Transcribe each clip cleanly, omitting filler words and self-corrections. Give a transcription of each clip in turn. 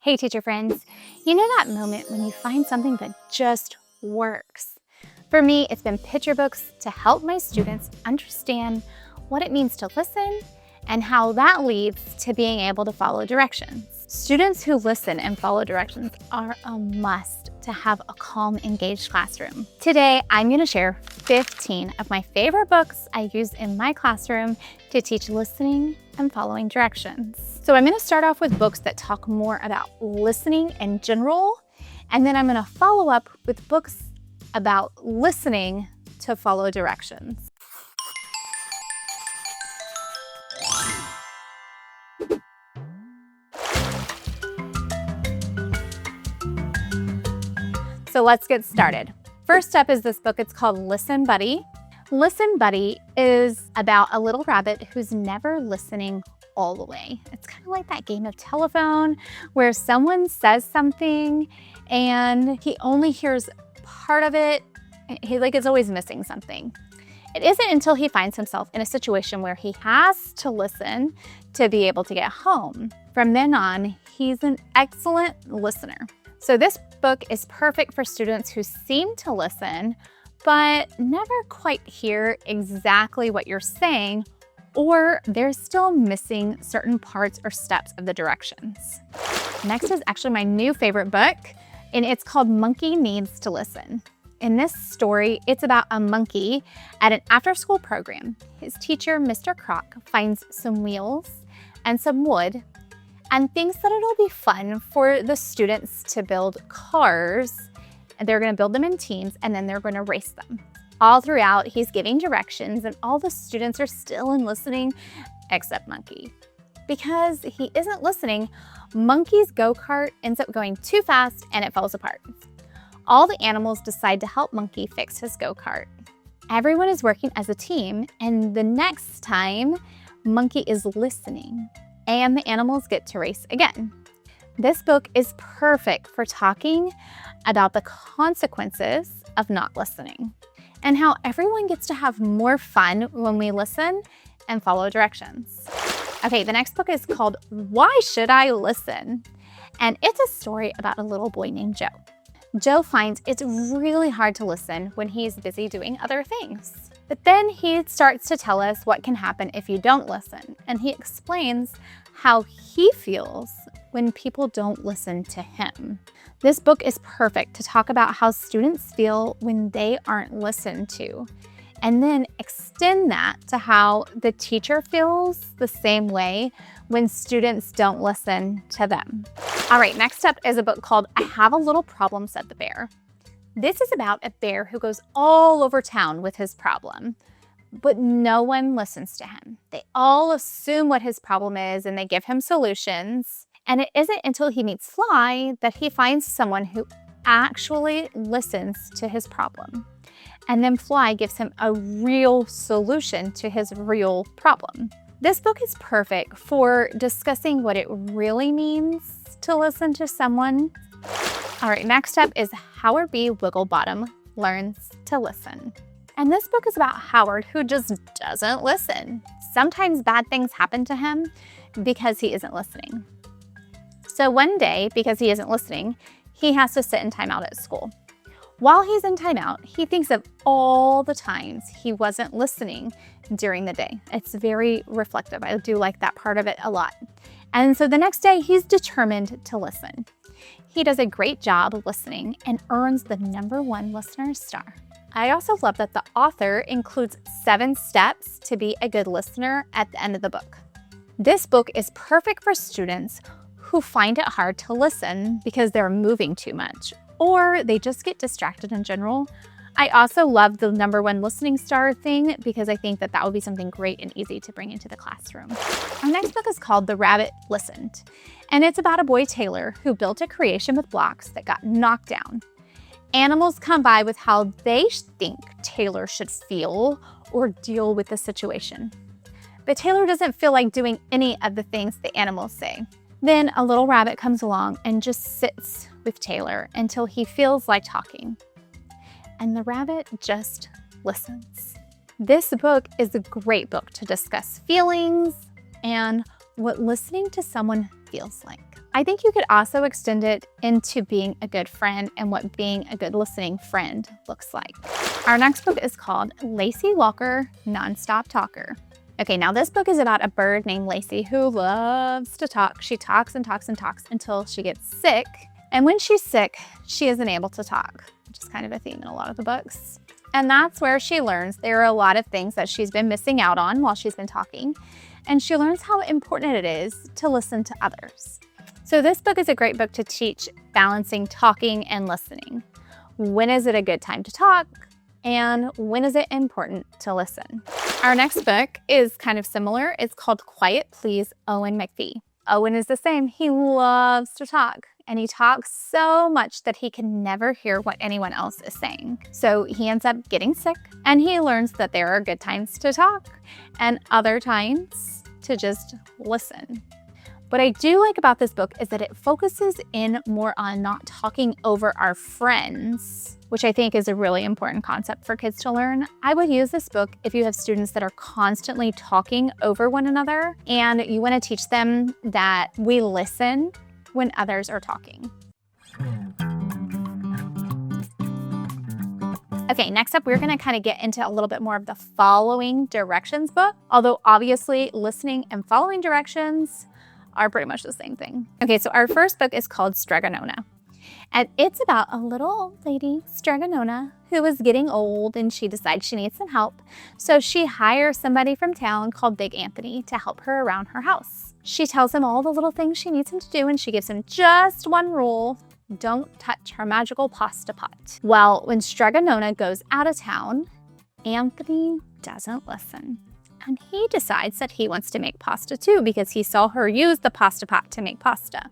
Hey teacher friends, you know that moment when you find something that just works? For me, it's been picture books to help my students understand what it means to listen and how that leads to being able to follow directions. Students who listen and follow directions are a must to have a calm, engaged classroom. Today, I'm going to share 15 of my favorite books I use in my classroom to teach listening and following directions. So I'm going to start off with books that talk more about listening in general, and then I'm going to follow up with books about listening to follow directions. So let's get started. First up is this book. It's called Listen Buddy. Listen Buddy is about a little rabbit who's never listening all the way. It's kind of like that game of telephone where someone says something and he only hears part of it. He is always missing something. It isn't until he finds himself in a situation where he has to listen to be able to get home. From then on, he's an excellent listener. So this book is perfect for students who seem to listen, but never quite hear exactly what you're saying, or they're still missing certain parts or steps of the directions. Next is actually my new favorite book, and it's called Monkey Needs to Listen. In this story, it's about a monkey at an after-school program. His teacher, Mr. Croc, finds some wheels and some wood and thinks that it'll be fun for the students to build cars. And they're going to build them in teams, and then they're going to race them. All throughout, he's giving directions, and all the students are still listening, except Monkey. Because he isn't listening, Monkey's go-kart ends up going too fast, and it falls apart. All the animals decide to help Monkey fix his go-kart. Everyone is working as a team, and the next time, Monkey is listening, and the animals get to race again. This book is perfect for talking about the consequences of not listening and how everyone gets to have more fun when we listen and follow directions. Okay, the next book is called Why Should I Listen? And it's a story about a little boy named Joe. Joe finds it's really hard to listen when he's busy doing other things. But then he starts to tell us what can happen if you don't listen, and he explains how he feels when people don't listen to him. This book is perfect to talk about how students feel when they aren't listened to, and then extend that to how the teacher feels the same way when students don't listen to them. All right, next up is a book called I Have a Little Problem, Said the Bear. This is about a bear who goes all over town with his problem, but no one listens to him. They all assume what his problem is and they give him solutions. And it isn't until he meets Fly that he finds someone who actually listens to his problem. And then Fly gives him a real solution to his real problem. This book is perfect for discussing what it really means to listen to someone. All right, next up is Howard B. Wigglebottom Learns to Listen. And this book is about Howard, who just doesn't listen. Sometimes bad things happen to him because he isn't listening. So one day, because he isn't listening, he has to sit in timeout at school. While he's in timeout, he thinks of all the times he wasn't listening during the day. It's very reflective. I do like that part of it a lot. And so the next day, he's determined to listen. He does a great job listening and earns the #1 listener star. I also love that the author includes 7 steps to be a good listener at the end of the book. This book is perfect for students who find it hard to listen because they're moving too much, or they just get distracted in general. I also love the #1 listening star thing because I think that would be something great and easy to bring into the classroom. Our next book is called The Rabbit Listened, and it's about a boy, Taylor, who built a creation with blocks that got knocked down. Animals come by with how they think Taylor should feel or deal with the situation. But Taylor doesn't feel like doing any of the things the animals say. Then a little rabbit comes along and just sits with Taylor until he feels like talking. And the rabbit just listens. This book is a great book to discuss feelings and what listening to someone feels like. I think you could also extend it into being a good friend and what being a good listening friend looks like. Our next book is called Lacey Walker, Nonstop Talker. Okay, now this book is about a bird named Lacey who loves to talk. She talks and talks and talks until she gets sick. And when she's sick, she isn't able to talk, which is kind of a theme in a lot of the books. And that's where she learns there are a lot of things that she's been missing out on while she's been talking. And she learns how important it is to listen to others. So this book is a great book to teach balancing talking and listening. When is it a good time to talk? And when is it important to listen? Our next book is kind of similar. It's called Quiet Please, Owen McPhee. Owen is the same. He loves to talk, and he talks so much that he can never hear what anyone else is saying. So he ends up getting sick, and he learns that there are good times to talk and other times to just listen. What I do like about this book is that it focuses in more on not talking over our friends, which I think is a really important concept for kids to learn. I would use this book if you have students that are constantly talking over one another and you want to teach them that we listen when others are talking. Okay, next up, we're gonna kind of get into a little bit more of the following directions book, although obviously listening and following directions are pretty much the same thing. Okay, so our first book is called Stregonona. And it's about a little old lady, Stregonona, who is getting old and she decides she needs some help. So she hires somebody from town called Big Anthony to help her around her house. She tells him all the little things she needs him to do and she gives him just one rule: don't touch her magical pasta pot. Well, when Stregonona goes out of town, Anthony doesn't listen. And he decides that he wants to make pasta too because he saw her use the pasta pot to make pasta.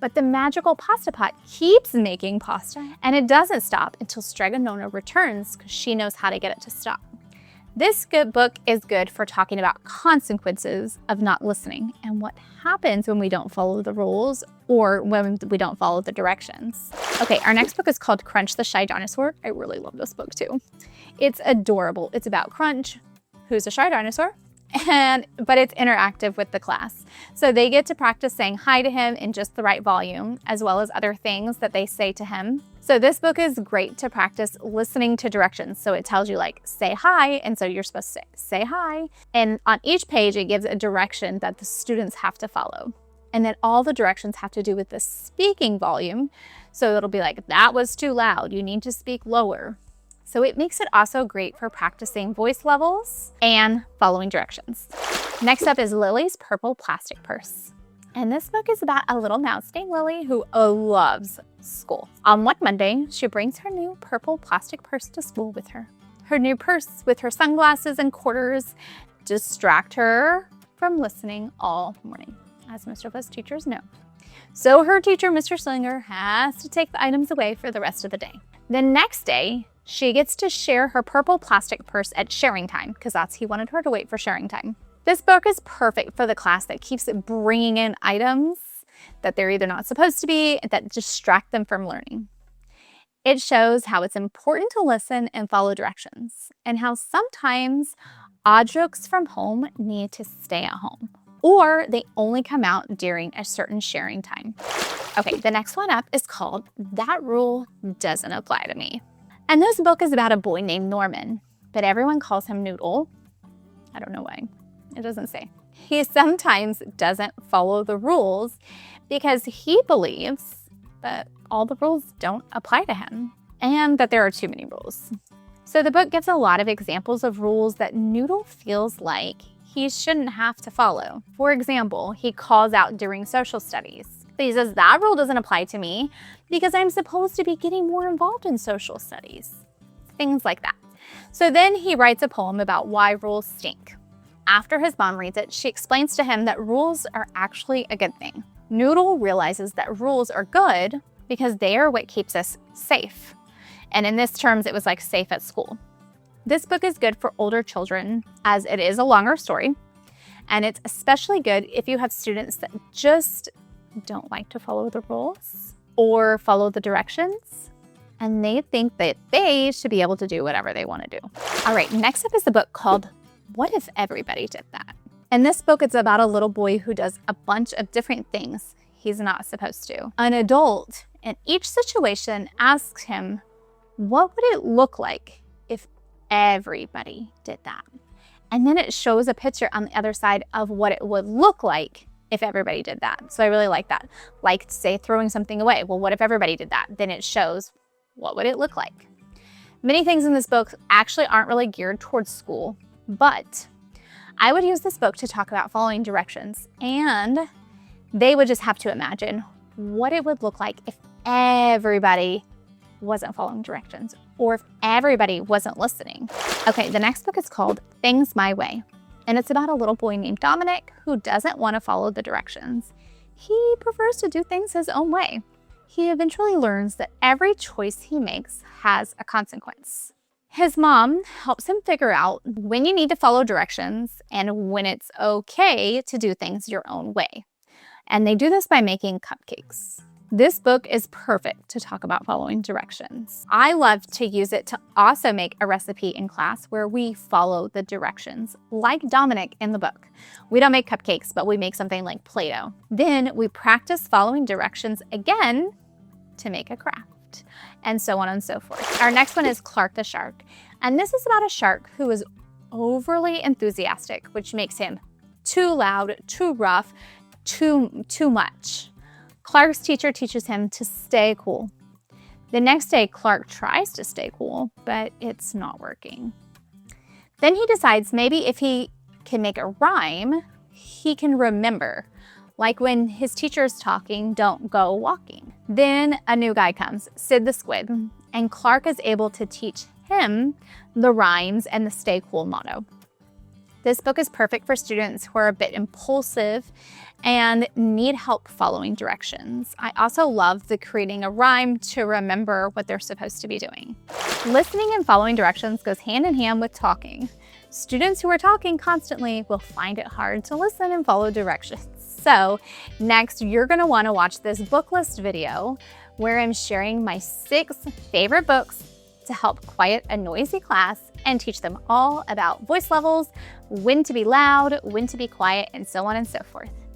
But the magical pasta pot keeps making pasta and it doesn't stop until Stregonona returns because she knows how to get it to stop. This good book is good for talking about consequences of not listening and what happens when we don't follow the rules or when we don't follow the directions. Okay, our next book is called Crunch the Shy Dinosaur. I really love this book too. It's adorable. It's about Crunch, who's a shy dinosaur, but it's interactive with the class. So they get to practice saying hi to him in just the right volume, as well as other things that they say to him. So this book is great to practice listening to directions. So it tells you like, say hi, and so you're supposed to say hi. And on each page, it gives a direction that the students have to follow. And then all the directions have to do with the speaking volume. So it'll be like, that was too loud, you need to speak lower. So it makes it also great for practicing voice levels and following directions. Next up is Lily's Purple Plastic Purse. And this book is about a little mouse named Lily who loves school. On one Monday, she brings her new purple plastic purse to school with her. Her new purse with her sunglasses and quarters distract her from listening all morning, as most of us teachers know. So her teacher, Mr. Slinger, has to take the items away for the rest of the day. The next day, she gets to share her purple plastic purse at sharing time because he wanted her to wait for sharing time. This book is perfect for the class that keeps bringing in items that they're either not supposed to be, that distract them from learning. It shows how it's important to listen and follow directions, and how sometimes objects from home need to stay at home, or they only come out during a certain sharing time. Okay, the next one up is called That Rule Doesn't Apply to Me. And this book is about a boy named Norman, but everyone calls him Noodle. I don't know why. It doesn't say. He sometimes doesn't follow the rules because he believes that all the rules don't apply to him and that there are too many rules. So the book gives a lot of examples of rules that Noodle feels like he shouldn't have to follow. For example, he calls out during social studies. But he says, that rule doesn't apply to me because I'm supposed to be getting more involved in social studies. Things like that. So then he writes a poem about why rules stink. After his mom reads it, she explains to him that rules are actually a good thing. Noodle realizes that rules are good because they are what keeps us safe. And in this terms, it was like safe at school. This book is good for older children as it is a longer story. And it's especially good if you have students that just don't like to follow the rules or follow the directions, and they think that they should be able to do whatever they want to do. All right, next up is a book called What If Everybody Did That? And this book is about a little boy who does a bunch of different things. he's not supposed to. An adult in each situation asks him, what would it look like if everybody did that? And then it shows a picture on the other side of what it would look like if everybody did that. So I really like that. Like, say, throwing something away. Well, what if everybody did that? Then it shows what would it look like. Many things in this book actually aren't really geared towards school, but I would use this book to talk about following directions, and they would just have to imagine what it would look like if everybody wasn't following directions or if everybody wasn't listening. Okay, the next book is called Things My Way, and it's about a little boy named Dominic who doesn't want to follow the directions. He prefers to do things his own way. He eventually learns that every choice he makes has a consequence. His mom helps him figure out when you need to follow directions and when it's okay to do things your own way. And they do this by making cupcakes. This book is perfect to talk about following directions. I love to use it to also make a recipe in class where we follow the directions, like Dominic in the book. We don't make cupcakes, but we make something like Play-Doh. Then we practice following directions again to make a craft, and so on and so forth. Our next one is Clark the Shark, and this is about a shark who is overly enthusiastic, which makes him too loud, too rough, too much. Clark's teacher teaches him to stay cool. The next day, Clark tries to stay cool, but it's not working. Then he decides maybe if he can make a rhyme, he can remember. Like when his teacher is talking, don't go walking. Then a new guy comes, Sid the Squid, and Clark is able to teach him the rhymes and the stay cool motto. This book is perfect for students who are a bit impulsive and need help following directions. I also love the creating a rhyme to remember what they're supposed to be doing. Listening and following directions goes hand in hand with talking. Students who are talking constantly will find it hard to listen and follow directions. So next, you're gonna wanna watch this book list video where I'm sharing my 6 favorite books to help quiet a noisy class and teach them all about voice levels, when to be loud, when to be quiet, and so on and so forth.